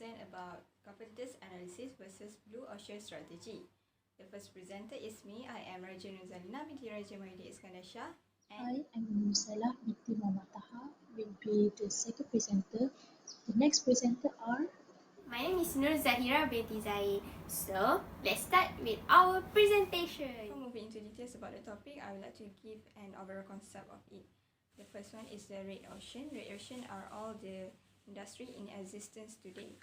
present about competitors analysis versus blue ocean strategy. The first presenter is me. I am Raja Nurzalina, binti Mahayuddin Iskandar Shah. Hi, I'm Nusailah, binti Mohamad Taha, will be the second presenter. The next presenter are... My name is Nurzahirah binti Zaid. So, let's start with our presentation. Before moving into details about the topic, I would like to give an overall concept of it. The first one is the red ocean. Red ocean are all the industry in existence today.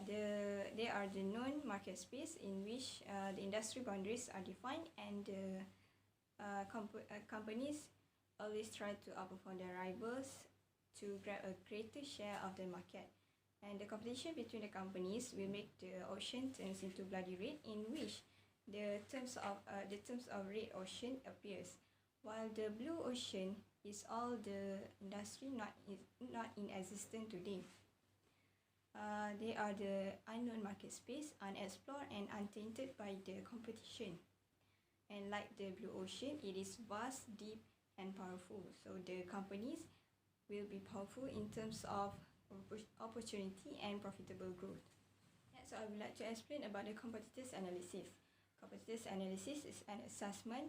They are the known market space in which the industry boundaries are defined, and companies always try to outperform their rivals to grab a greater share of the market. And the competition between the companies will make the ocean turns into bloody red, in which the terms of red ocean appears, while the blue ocean is all the industry not in existence today. They are the unknown market space, unexplored and untainted by the competition. And like the blue ocean, it is vast, deep and powerful. So the companies will be powerful in terms of opportunity and profitable growth. Next, I would like to explain about the competitors analysis. Competitors analysis is an assessment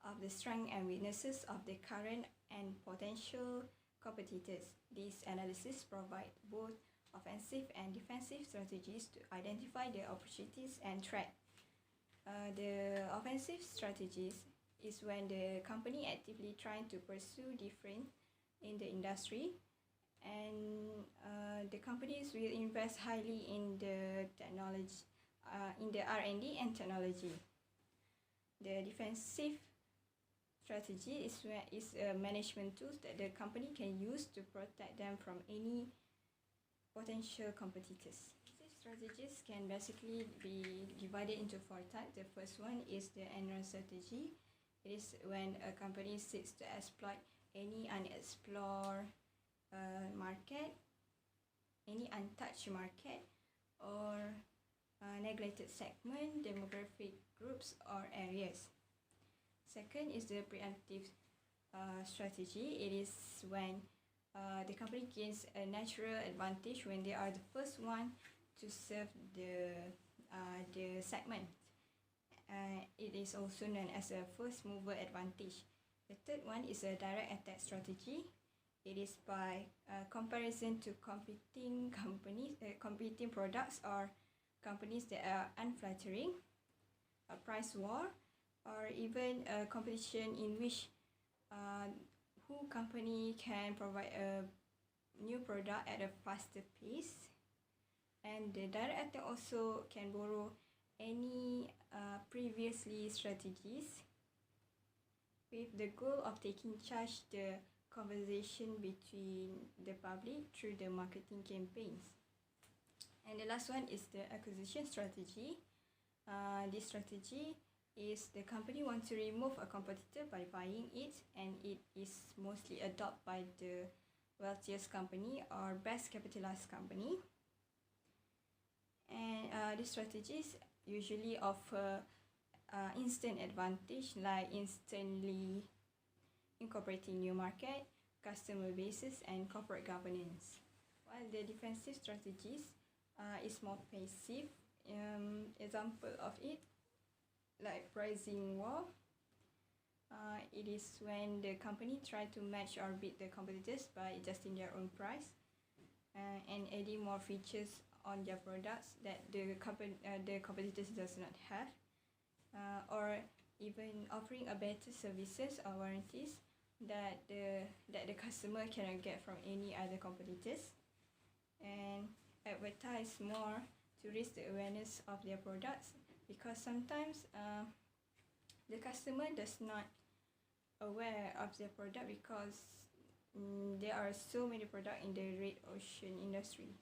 of the strengths and weaknesses of the current and potential competitors. This analysis provides both offensive and defensive strategies to identify the opportunities and threats. The offensive strategies is when the company actively trying to pursue different in the industry, and the companies will invest highly in the technology, in the R&D and technology. The defensive strategy is a management tools that the company can use to protect them from any potential competitors. These strategies can basically be divided into four types. The first one is the entrance strategy. It is when a company seeks to exploit any unexplored market, any untouched market, or neglected segment, demographic groups or areas. Second is the preemptive strategy. It is when the company gains a natural advantage when they are the first one to serve the segment. It is also known as a first mover advantage. The third one is a direct attack strategy. It is by comparison to competing companies, competing products or companies that are unflattering, a price war, or even a competition in which who company can provide a new product at a faster pace. And the direct attack also can borrow any previously strategies with the goal of taking charge the conversation between the public through the marketing campaigns. And the last one is the acquisition strategy. This strategy is the company wants to remove a competitor by buying it, and it is mostly adopted by the wealthiest company or best capitalized company. And these strategies usually offer instant advantage, like instantly incorporating new market, customer bases and corporate governance. While the defensive strategies is more passive. Example of it, like pricing war. It is when the company try to match or beat the competitors by adjusting their own price and adding more features on their products that the competitors does not have, or even offering a better services or warranties that the customer cannot get from any other competitors, and advertise more to raise the awareness of their products, because sometimes the customer does not aware of their product because there are so many products in the red ocean industries.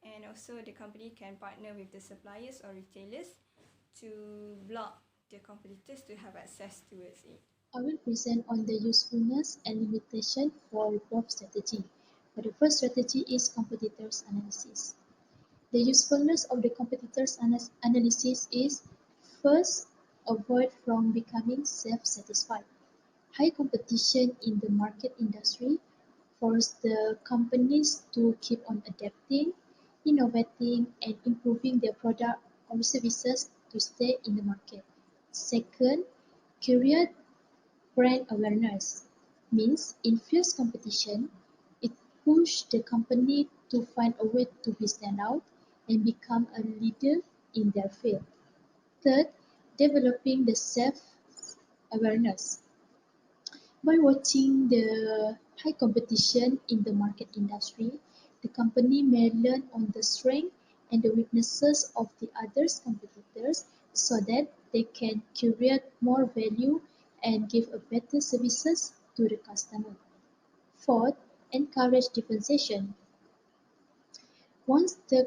And also the company can partner with the suppliers or retailers to block the competitors to have access towards it. I will present on the usefulness and limitation for both strategy. For the first strategy is competitors analysis. The usefulness of the competitors analysis is: first, avoid from becoming self-satisfied. High competition in the market industry force the companies to keep on adapting, innovating, and improving their product or services to stay in the market. Second, create brand awareness means in fierce competition, it pushed the company to find a way to be stand out and become a leader in their field. Third, developing the self-awareness. By watching the high competition in the market industry, the company may learn on the strengths and the weaknesses of the other competitors so that they can create more value and give a better services to the customer. Fourth, encourage differentiation. Once the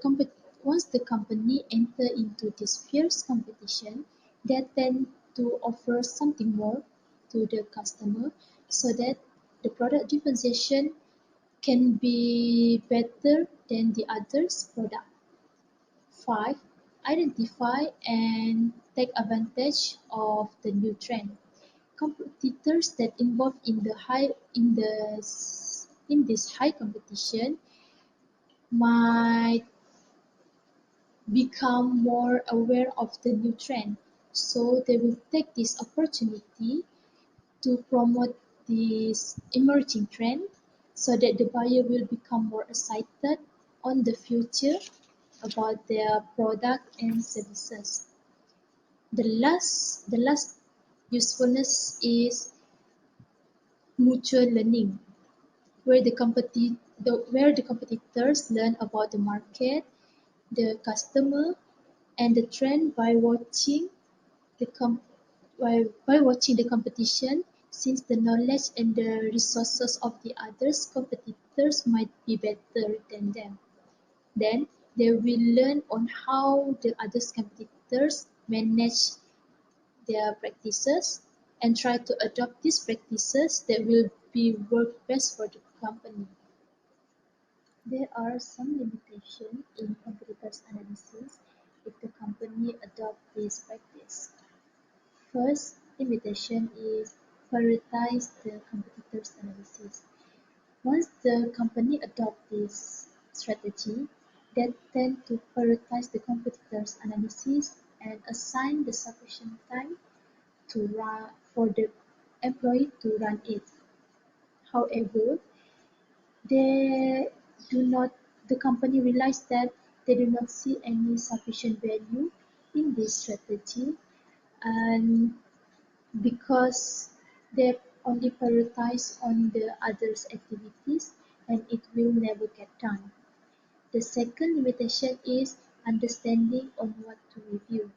once the company enter into this fierce competition, they tend to offer something more to the customer so that the product differentiation can be better than the others' product. 5. Identify and take advantage of the new trend. Competitors that involve in this high competition might become more aware of the new trend, so they will take this opportunity to promote this emerging trend so that the buyer will become more excited on the future about their product and services. The last usefulness is mutual learning, where where the competitors learn about the market, the customer, and the trend the com- by watching the competition, since the knowledge and the resources of the others competitors might be better than them. Then they will learn on how the other competitors manage their practices and try to adopt these practices that will be work best for the company. There are some limitations in competitors analysis if the company adopts this practice. First limitation is prioritize the competitors analysis. Once the company adopts this strategy, they tend to prioritize the competitors analysis and assign the sufficient time to run for the employee to run it. However, they do not the company realized that they do not see any sufficient value in this strategy, and because they only prioritize on the others' activities, and it will never get done. The second limitation is understanding on what to review.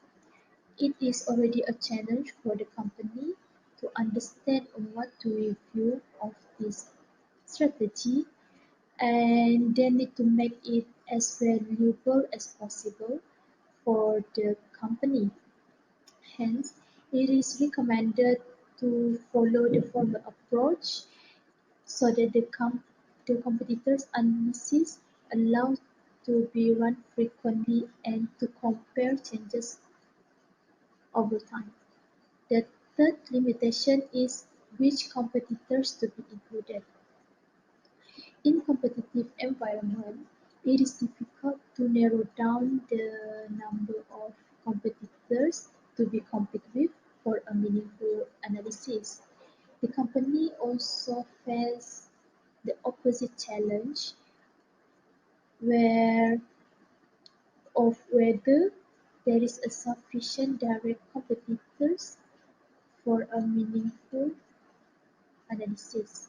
It is already a challenge for the company to understand on what to review of this strategy, and they need to make it as valuable as possible for the company. Hence, it is recommended to follow the former approach so that the competitors' analysis allows to be run frequently and to compare changes over time. The third limitation is which competitors to be included. In competitive environment, it is difficult to narrow down the number of competitors to be competed with for a meaningful analysis. The company also faces the opposite challenge where of whether there is a sufficient direct competitors for a meaningful analysis.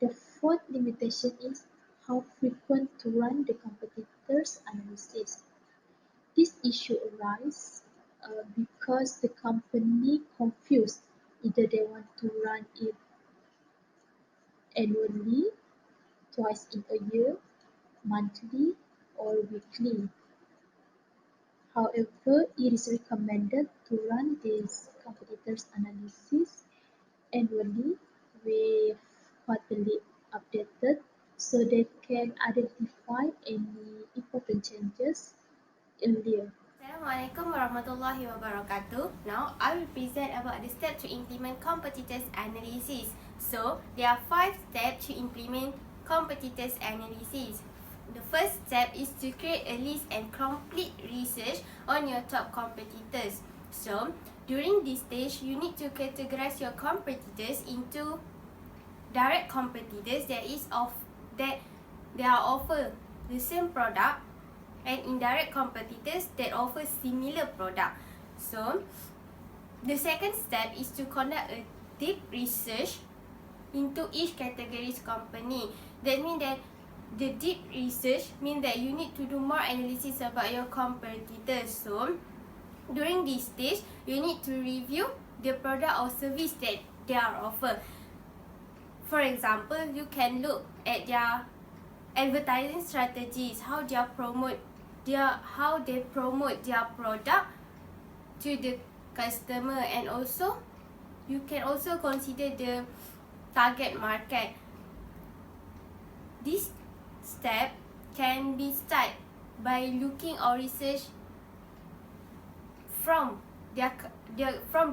The fourth limitation is how frequent to run the competitors' analysis. This issue arises because the company confused either they want to run it annually, twice in a year, monthly, or weekly. However, it is recommended to run this competitors' analysis annually with quarterly updated so they can identify any important changes earlier. Assalamualaikum warahmatullahi wabarakatuh. Now I will present about the steps to implement competitors analysis. So there are 5 steps to implement competitors analysis. The first step is to create a list and complete research on your top competitors. So, during this stage, you need to categorize your competitors into direct competitors that they are offer the same product, and indirect competitors that offer similar product. So, the second step is to conduct a deep research into each category's company. That means that the deep research means that you need to do more analysis about your competitors. So, during this stage, you need to review the product or service that they are offered. For example, you can look at their advertising strategies, how they promote their product to the customer, and also you can also consider the target market. This step can be started by looking or research from the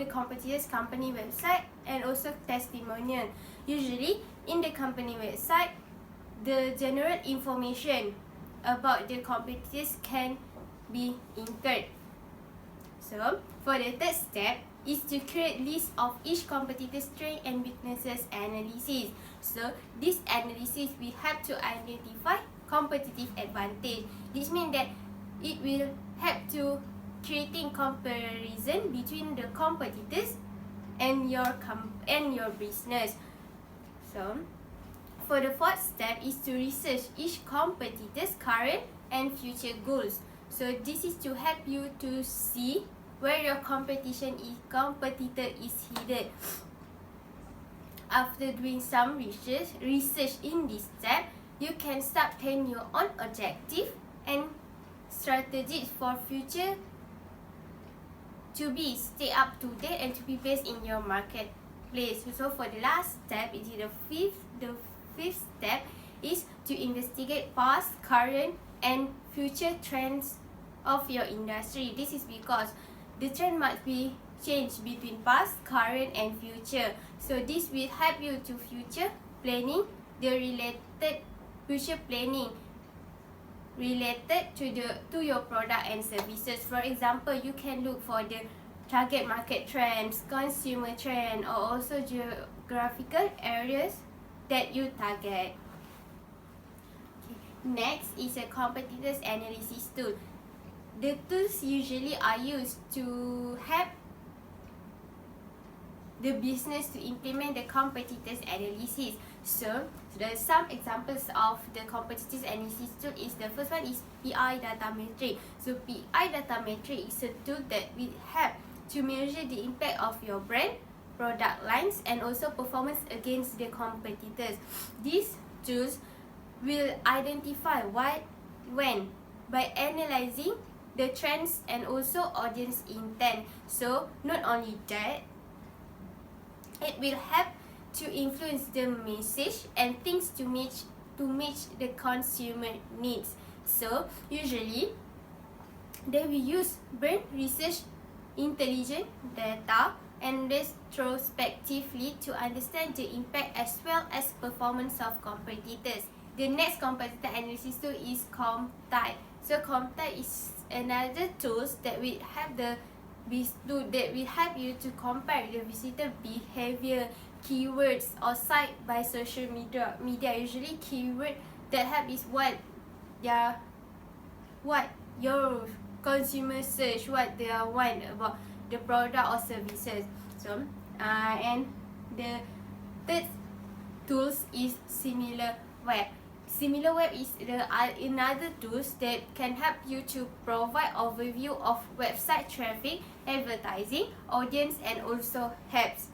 competitor's company website and also testimonial. Usually, in the company website, the general information about the competitors can be incurred. So, for the third step is to create list of each competitor's strengths and weaknesses analysis. So, this analysis will help to identify competitive advantage. This means that it will help to creating comparison between the competitors and your business. So, for the fourth step is to research each competitor's current and future goals. So, this is to help you to see where your competitor is headed. After doing some research in this step, you can start plan your own objective and strategies for future to be stay up to date and to be based in your marketplace. So for the last step, the fifth step is to investigate past, current, and future trends of your industry. This is because the trend must be changed between past, current, and future. So this will help you to future planning future planning related to your product and services. For example, you can look for the target market trends, consumer trend, or also geographical areas that you target. Next is a competitors analysis tool. The tools usually are used to help the business to implement the competitors analysis. So, there's some examples of the competitors analysis tool. Is the first one is PI data matrix. So, PI data matrix is a tool that will help to measure the impact of your brand, product lines, and also performance against the competitors. These tools will identify when by analyzing the trends and also audience intent. So, not only that, it will help to influence the message and things to match the consumer needs. So, usually, they will use brand research, intelligent data, and retrospectively to understand the impact as well as performance of competitors. The next competitor analysis tool is ComType. So, ComType is another tools that will help you to compare the visitor behavior, keywords, or site by social media. Usually keyword that help is what your consumers search, what they want about the product or services. So, and the third tools is SimilarWeb. SimilarWeb is another tools that can help you to provide overview of website traffic, advertising, audience, and also helps.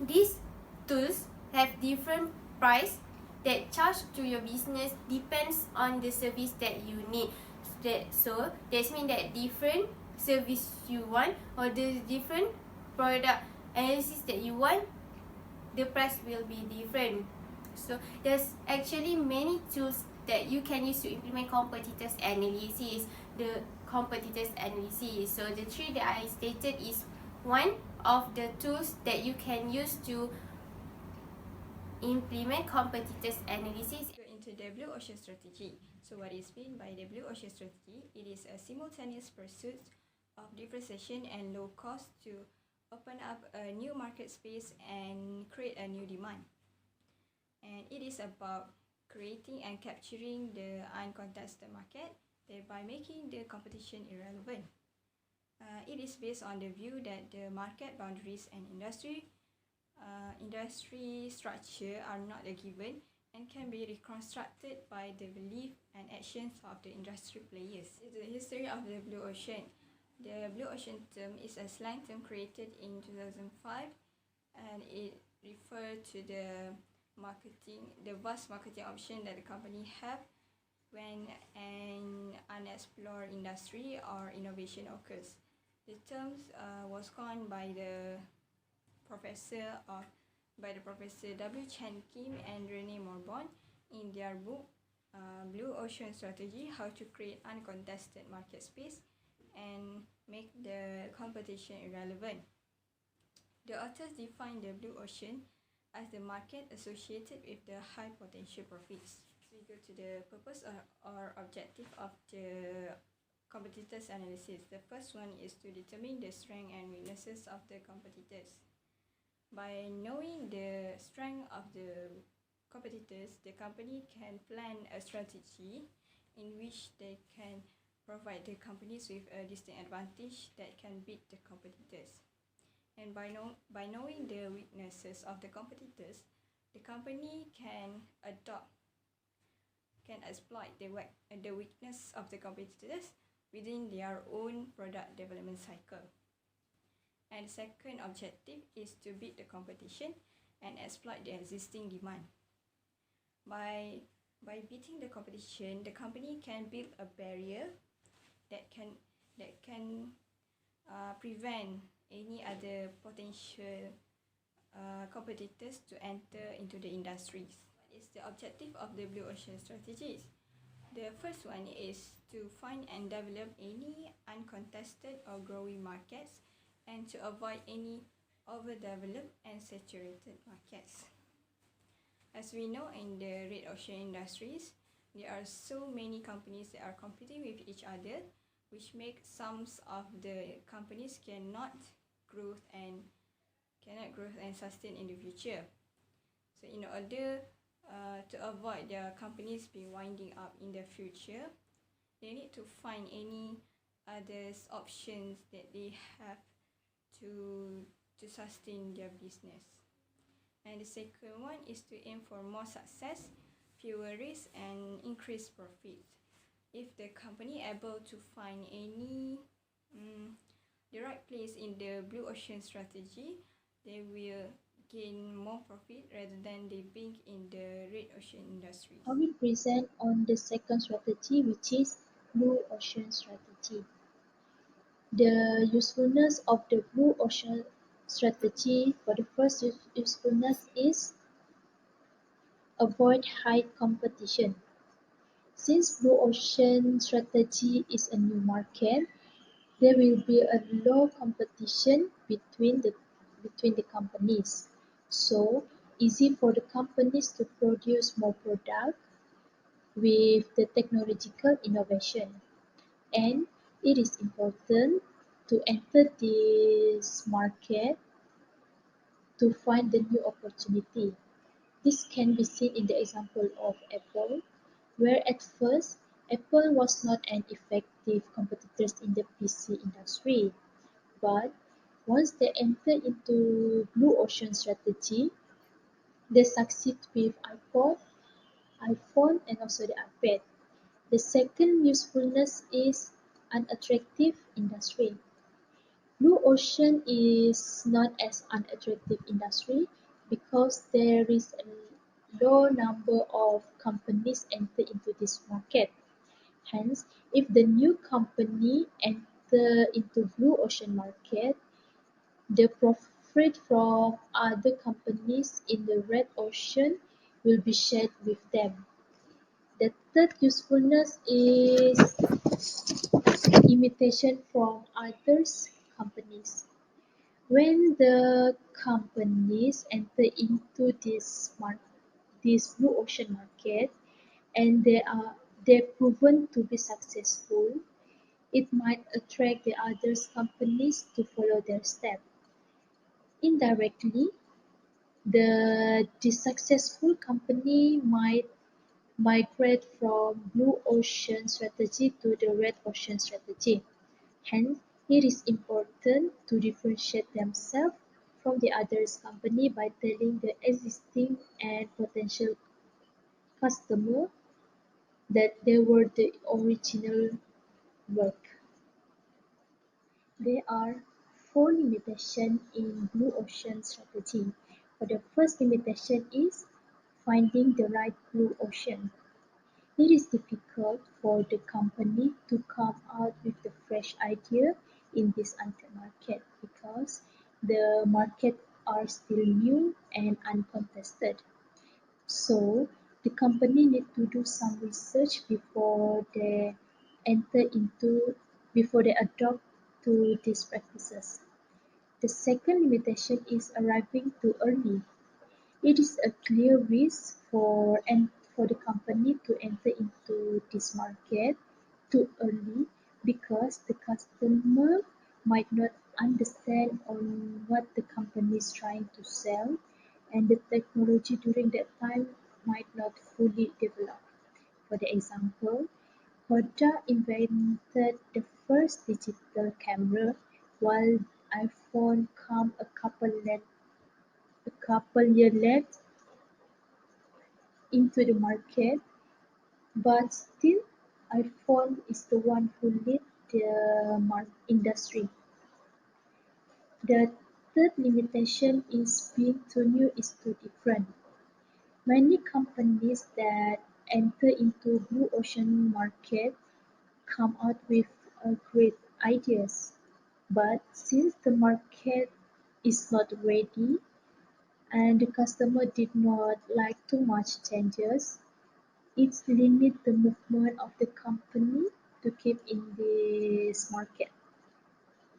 These tools have different price that charge to your business depends on the service that you need. So that means that different service you want or the different product analysis that you want, the price will be different. So there's actually many tools that you can use to implement competitors analysis. The competitors analysis. So the three that I stated is one of the tools that you can use to implement competitors analysis Go into the blue ocean strategy. So what is meant by the blue ocean strategy? It is a simultaneous pursuit of differentiation and low cost to open up a new market space and create a new demand. And it is about creating and capturing the uncontested market, thereby making the competition irrelevant. It is based on the view that the market boundaries and industry structure are not a given and can be reconstructed by the belief and actions of the industry players. The history of the blue ocean. The blue ocean term is a slang term created in 2005, and it refers to the vast marketing option that the company have when an unexplored industry or innovation occurs. The terms was coined by the Professor W. Chen Kim and Rene Morbon in their book Blue Ocean Strategy: How to Create Uncontested Market Space and Make the Competition Irrelevant. The authors define the blue ocean as the market associated with the high potential profits. So we go to the purpose or objective of the competitors analysis. The first one is to determine the strengths and weaknesses of the competitors. By knowing the strength of the competitors, the company can plan a strategy in which they can provide the companies with a distinct advantage that can beat the competitors. And by knowing the weaknesses of the competitors, the company can exploit the weakness of the competitors within their own product development cycle. And the second objective is to beat the competition and exploit the existing demand. By beating the competition, the company can build a barrier that can prevent any other potential competitors to enter into the industries. What is the objective of the blue ocean strategies? The first one is to find and develop any uncontested or growing markets and to avoid any overdeveloped and saturated markets. As we know, in the red ocean industries, there are so many companies that are competing with each other, which makes some of the companies cannot grow and sustain in the future. So in order to avoid their companies being winding up in the future, they need to find any other options that they have to sustain their business. And the second one is to aim for more success, fewer risks, and increased profits. If the company able to find any the right place in the blue ocean strategy, they will gain more profit rather than they being in the red ocean industry. I will present on the second strategy, which is blue ocean strategy. The usefulness of the blue ocean strategy. For the first usefulness is avoid high competition. Since blue ocean strategy is a new market, there will be a low competition between the companies. So easy for the companies to produce more product with the technological innovation. And it is important to enter this market to find the new opportunity. This can be seen in the example of Apple, where at first Apple was not an effective competitor in the PC industry, but once they entered into blue ocean strategy, they succeed with iPhone, and also the iPad. The second usefulness is unattractive industry. Blue ocean is not as unattractive industry because there is a low number of companies enter into this market. Hence, if the new company enter into blue ocean market, the profit from other companies in the red ocean will be shared with them. The third usefulness is imitation from others companies. When the companies enter into this this blue ocean market and they're proven to be successful, it might attract the other companies to follow their steps. Indirectly, the successful company might migrate from blue ocean strategy to the red ocean strategy. Hence, it is important to differentiate themselves from the other company by telling the existing and potential customer that they were the original work. There are four limitations in blue ocean strategy. But the first limitation is finding the right blue ocean. It is difficult for the company to come out with a fresh idea in this untapped market because the market are still new and uncontested. So the company need to do some research enter into before they adopt to these practices. The second limitation is arriving too early. It is a clear risk for the company to enter into this market too early because the customer might not understand on what the company is trying to sell and the technology during that time might not fully develop. For the example, Honda invented the first digital camera while iPhone came a couple years late into the market, but still iPhone is the one who lead the industry. The third limitation is being too new is too different. Many companies that enter into blue ocean market come out with great ideas, but since the market is not ready and the customer did not like too much changes, it limits the movement of the company to keep in this market.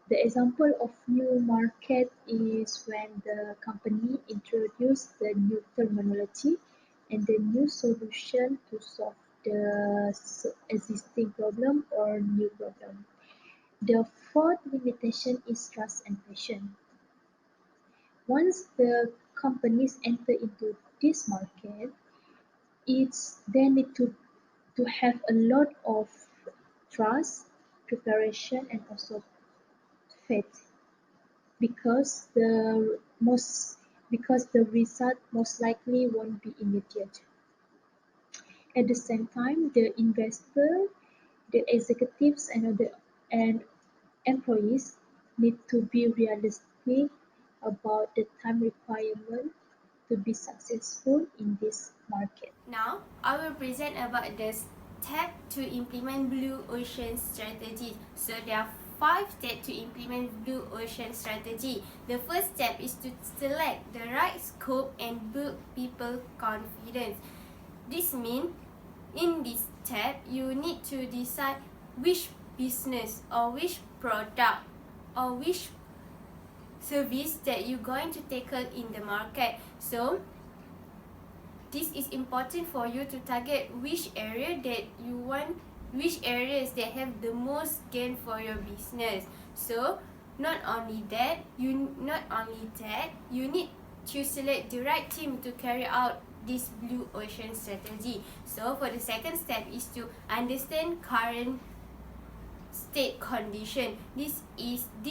The example of new market is when the company introduced the new terminology and the new solution to solve the existing problem or new problem. The fourth limitation is trust and passion. Once the companies enter into this market, they need to have a lot of trust, preparation, and also faith because the result most likely won't be immediate. At the same time, the investor, the executives, and employees need to be realistic about the time requirement to be successful in this market. Now, I will present about the step to implement blue ocean strategy. So there are 5 steps to implement blue ocean strategy. The first step is to select the right scope and build people confidence. This means in this step, you need to decide which business or which product or which service that you're going to tackle in the market. So this is important for you to target which area that you want, which areas that have the most gain for your business. So not only that, you need to select the right team to carry out this blue ocean strategy. So for the second step is to understand current state condition. This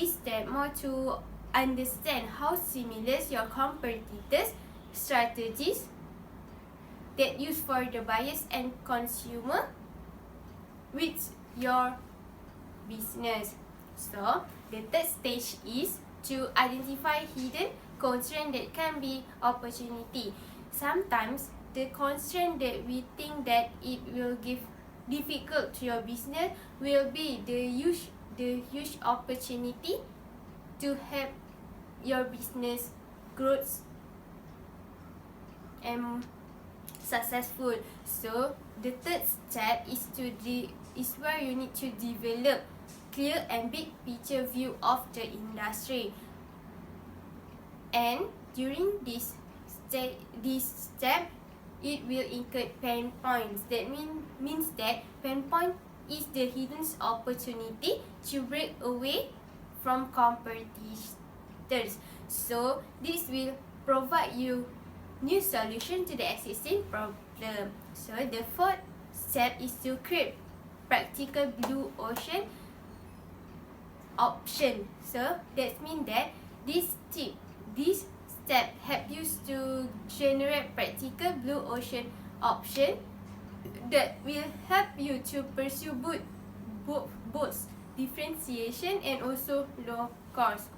step more to understand how similar your competitors' strategies that used for the buyers and consumer with your business. So the third stage is to identify hidden constraint that can be opportunity. Sometimes the constraint that we think that it will give difficult to your business will be the huge opportunity to help your business growth and successful. So the third step is where you need to develop clear and big picture view of the industry. And during this step, it will include pain points. That means that pain point is the hidden opportunity to break away from competitors. So this will provide you new solution to the existing problem. So the fourth step is to create practical blue ocean option. So that means that this step help you to generate practical blue ocean option that will help you to pursue both differentiation and also low cost.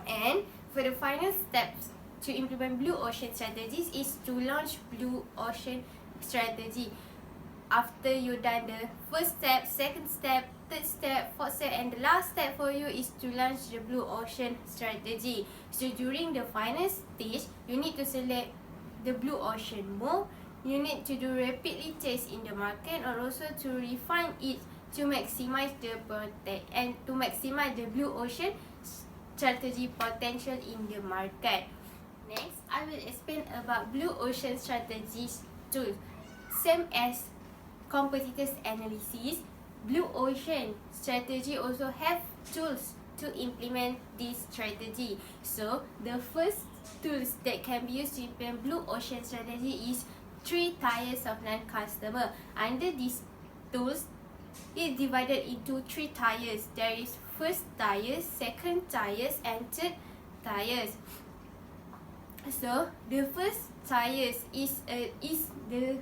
And for the final steps to implement blue ocean strategies is to launch blue ocean strategy. After you done the first step, second step, third step, fourth step, and the last step for you is to launch the blue ocean strategy. So during the final stage, you need to select the blue ocean move. You need to do rapidly test in the market, or also to refine it to maximize the blue ocean strategy potential in the market. Next, I will explain about blue ocean strategies tools. Same as competitors analysis, blue ocean strategy also have tools to implement this strategy. So the first tools that can be used to implement blue ocean strategy is 3 tiers of non-customer. Under these tools, it is divided into 3 tiers. There is first tiers, second tiers, and third tiers. So the first tiers is the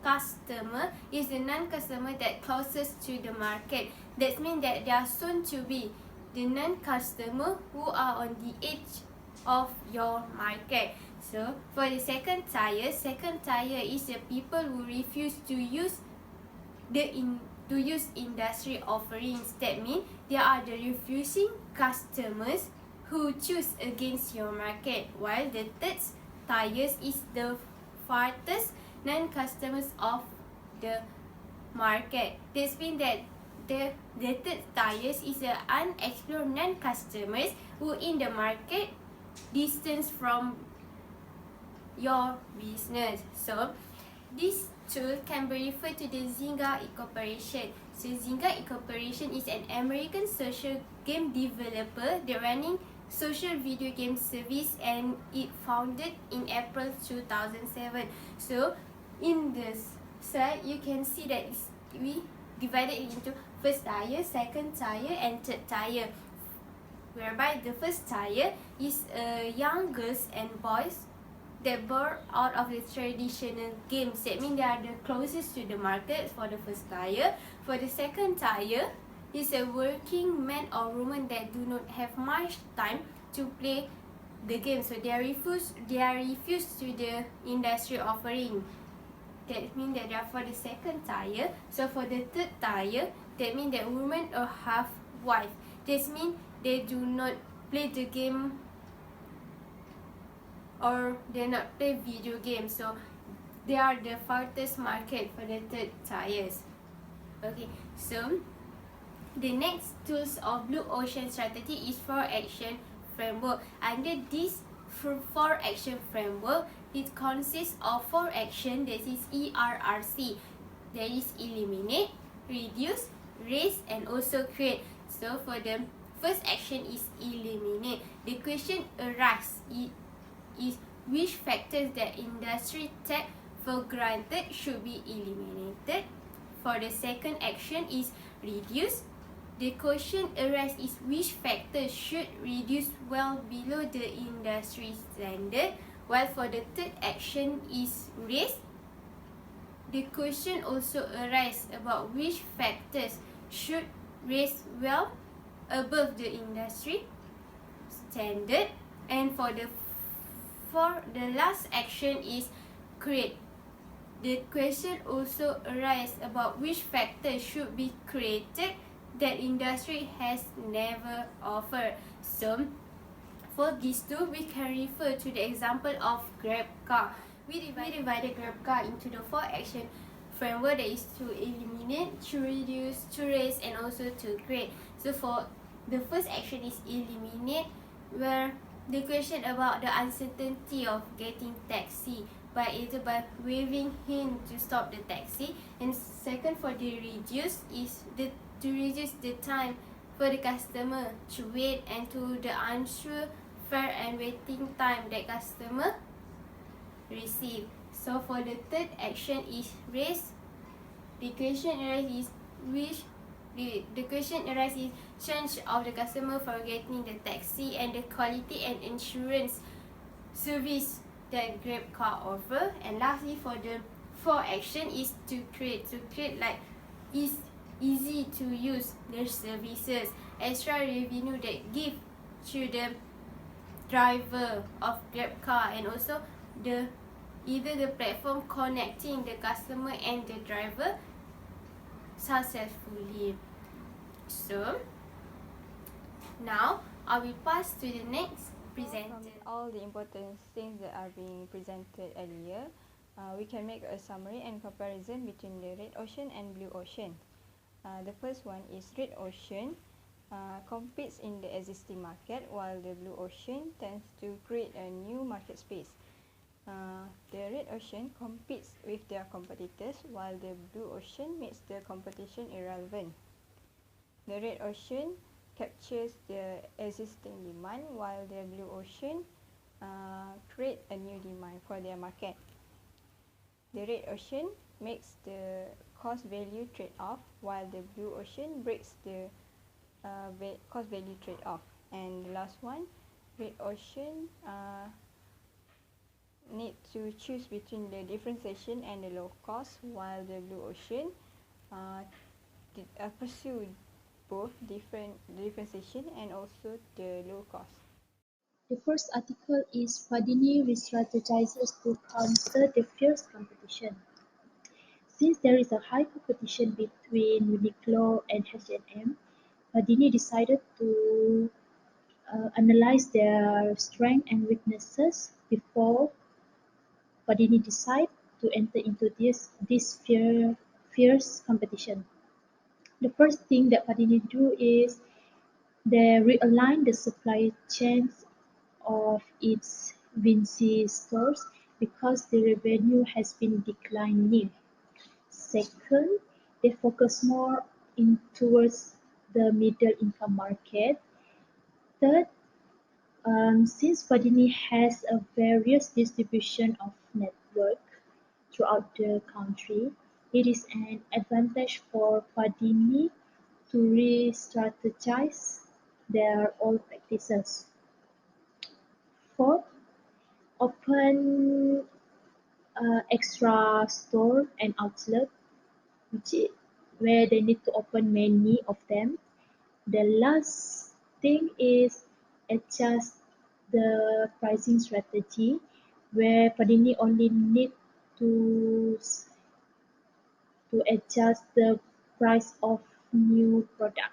customer, is the non-customer that closest to the market. That means that they are soon to be the non-customer who are on the edge of your market. So for the second tier is the people who refuse to use industry offerings. That means they are the refusing customers who choose against your market. While the third tier is the farthest non-customers of the market. This means that the third tier is the unexplored non-customers who in the market distance from your business. So this tool can be referred to the Zynga Incorporation. So Zynga Incorporation is an American social game developer. They're running social video game service, and it founded in April 2007. So in this slide, you can see that we divided it into first tier, second tier, and third tier. Whereby the first tier is young girls and boys that born out of the traditional games. That means they are the closest to the market for the first tier. For the second tier, is a working man or woman that do not have much time to play the game. So they are refused to the industry offering. That means that they are for the second tier. So for the third tier, that means that women or half wife. This means they do not play the game or they not play video games. So they are the farthest market for the third tiers. Okay, so the next tools of blue ocean strategy is 4 action framework. Under this 4 action framework, it consists of 4 action, that is ERRC. There is eliminate, reduce, raise, and also create. So for the first action is eliminate. The question arises is which factors that industry take for granted should be eliminated. For the second action is reduce. The question arises is which factors should reduce well below the industry standard. While for the third action is raise. The question also arises about which factors should raise well above the industry standard. And for the last action is create. The question also arises about which factors should be created that industry has never offered. So for these two, we can refer to the example of Grab car. We divided Grab car into the 4 action framework, that is to eliminate, to reduce, to raise, and also to create. So for the first action is eliminate, where the question about the uncertainty of getting taxi, by either by waving him to stop the taxi, and second for the reduce is to reduce the time for the customer to wait and to the unsure fare and waiting time that customer receive. So for the third action is raise. The question arises which the question arises change of the customer for getting the taxi and the quality and insurance service that Grab car offer. And lastly for the fourth action is to create like is easy to use their services, extra revenue that give to the driver of Grab car, and also the either the platform connecting the customer and the driver successfully. So now I will pass to the next presenter. From all the important things that are being presented earlier, we can make a summary and comparison between the red ocean and blue ocean. The first one is red ocean competes in the existing market, while the blue ocean tends to create a new market space. The red ocean competes with their competitors, while the blue ocean makes the competition irrelevant. The red ocean captures the existing demand, while the blue ocean create a new demand for their market. The red ocean makes the cost-value trade-off, while the blue ocean breaks the cost-value trade-off. And the last one, red ocean need to choose between the differentiation and the low cost, while the blue ocean pursue both differentiation and also the low cost. The first article is Padini re-strategizes to counter the fierce competition. Since there is a high competition between Uniqlo and H&M, Padini decided to analyze their strengths and weaknesses before Padini decide to enter into this fierce competition. The first thing that Padini do is they realign the supply chains of its binti stores because the revenue has been declining. Second, they focus more towards the middle income market. Third, since Padini has a various distribution of network throughout the country, it is an advantage for Padini to re-strategize their old practices. Fourth, open extra store and outlet, where they need to open many of them. The last thing is adjust the pricing strategy, where Padini only need to adjust the price of new product.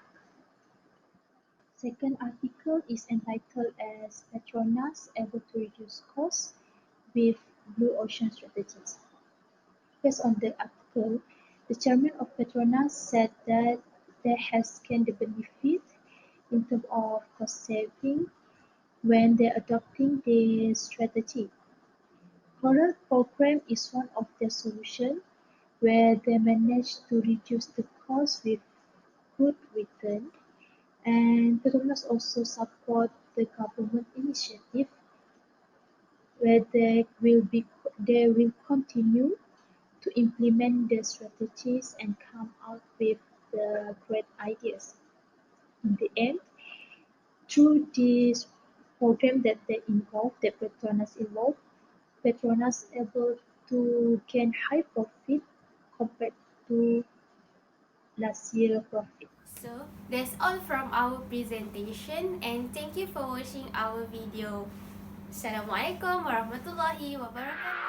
Second article is entitled as Petronas able to reduce costs with blue ocean strategies. Based on the article, the chairman of Petronas said that they have scanned the benefit in terms of cost saving when they adopting the strategy. Coral program is one of their solutions where they managed to reduce the cost with good return, and Petronas also support the government initiative where they will continue to implement the strategies and come out with the great ideas. In the end, through this program that Petronas able to gain high profit compared to last year profit. So that's all from our presentation, and thank you for watching our video. Assalamualaikum warahmatullahi wabarakatuh.